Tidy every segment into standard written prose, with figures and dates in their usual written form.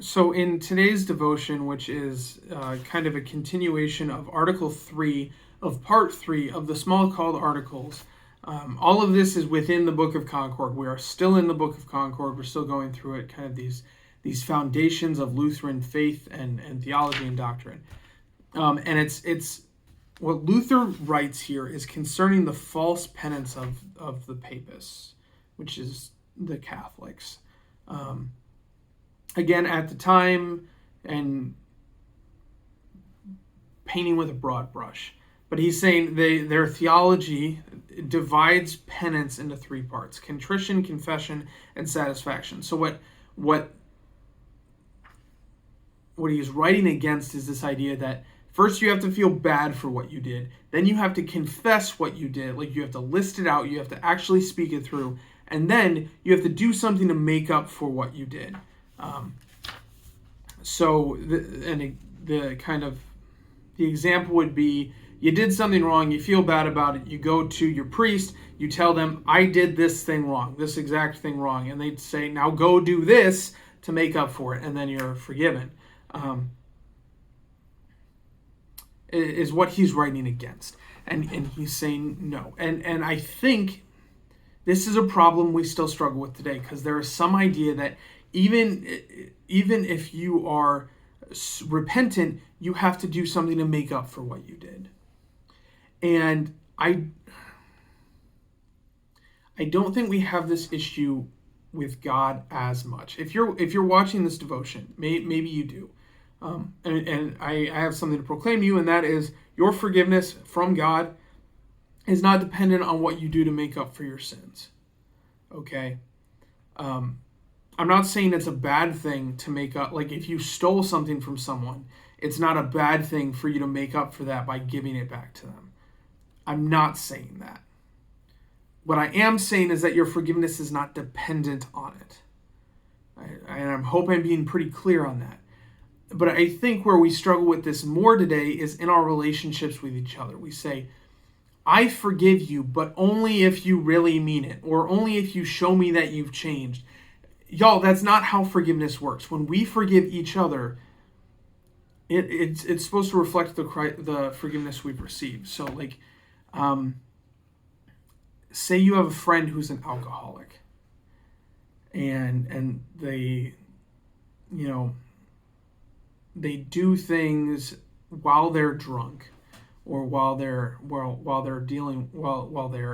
So in today's devotion, which is kind of a continuation of Article 3 of Part 3 of the Small Called Articles, all of this is within the Book of Concord. We are still in the Book of Concord. We're still going through it, kind of these foundations of Lutheran faith and theology and doctrine. And it's what Luther writes here is concerning the false penance of the papists, which is the Catholics. Again, at the time, and painting with a broad brush. But he's saying their theology divides penance into three parts: contrition, confession, and satisfaction. So what he's writing against is this idea that first you have to feel bad for what you did, then you have to confess what you did, like you have to list it out, you have to actually speak it through, and then you have to do something to make up for what you did. So the example would be, you did something wrong, you feel bad about it, you go to your priest, you tell them, I did this thing wrong, this exact thing wrong, and they'd say, now go do this to make up for it, and then you're forgiven. Is what he's writing against. And he's saying no. And I think this is a problem we still struggle with today, because there is some idea that even if you are repentant, you have to do something to make up for what you did. And I don't think we have this issue with God as much. If you're watching this devotion, maybe you do. And I have something to proclaim to you, and that is your forgiveness from God is not dependent on what you do to make up for your sins. Okay? I'm not saying it's a bad thing to make up. Like, if you stole something from someone, it's not a bad thing for you to make up for that by giving it back to them. I'm not saying that. What I am saying is that your forgiveness is not dependent on it. And I hope I'm being pretty clear on that. But I think where we struggle with this more today is in our relationships with each other. We say, I forgive you, but only if you really mean it, or only if you show me that you've changed. Y'all, that's not how forgiveness works. When we forgive each other, it's supposed to reflect the forgiveness we've received. So, like, say you have a friend who's an alcoholic, and they, they do things while they're drunk, or while they're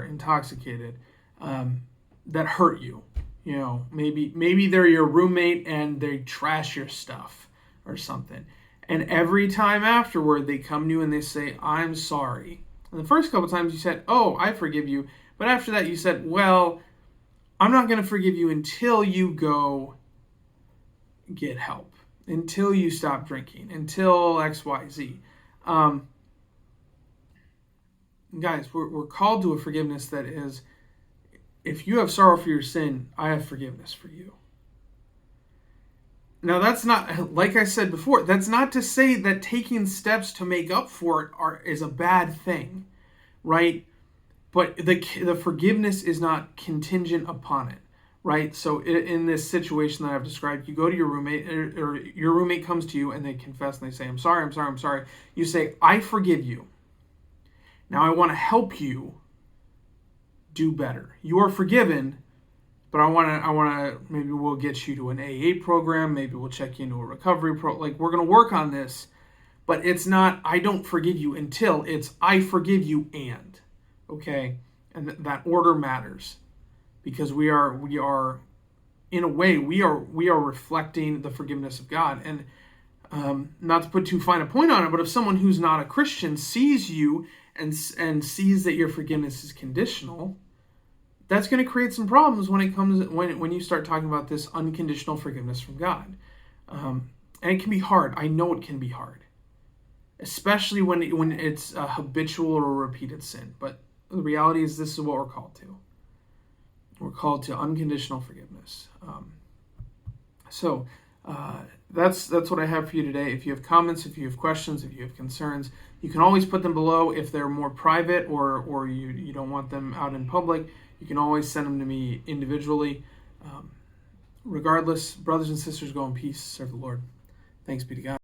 intoxicated, that hurt you. Maybe they're your roommate and they trash your stuff or something. And every time afterward, they come to you and they say, I'm sorry. And the first couple times you said, oh, I forgive you. But after that you said, well, I'm not going to forgive you until you go get help, until you stop drinking, until XYZ. Guys, we're called to a forgiveness that is, if you have sorrow for your sin, I have forgiveness for you. Now, that's not, like I said before, that's not to say that taking steps to make up for it is a bad thing, right? But the forgiveness is not contingent upon it, right? So in this situation that I've described, you go to your roommate, or your roommate comes to you and they confess and they say, I'm sorry. You say, I forgive you. Now I want to help you do better. You are forgiven, but I want to, maybe we'll get you to an AA program, maybe we'll check you into a recovery like, we're going to work on this, but it's not, I don't forgive you until, it's, I forgive you and, okay? And that order matters, because we are, in a way, we are reflecting the forgiveness of God. And not to put too fine a point on it, but if someone who's not a Christian sees you and sees that your forgiveness is conditional, that's going to create some problems when you start talking about this unconditional forgiveness from God. And it can be hard. I know it can be hard, especially when it's a habitual or a repeated sin. But the reality is, this is what we're called to. We're called to unconditional forgiveness. So that's what I have for you today. If you have comments, if you have questions, if you have concerns, you can always put them below. If they're more private, or you don't want them out in public, you can always send them to me individually. regardless, brothers and sisters, go in peace, serve the Lord. Thanks be to God.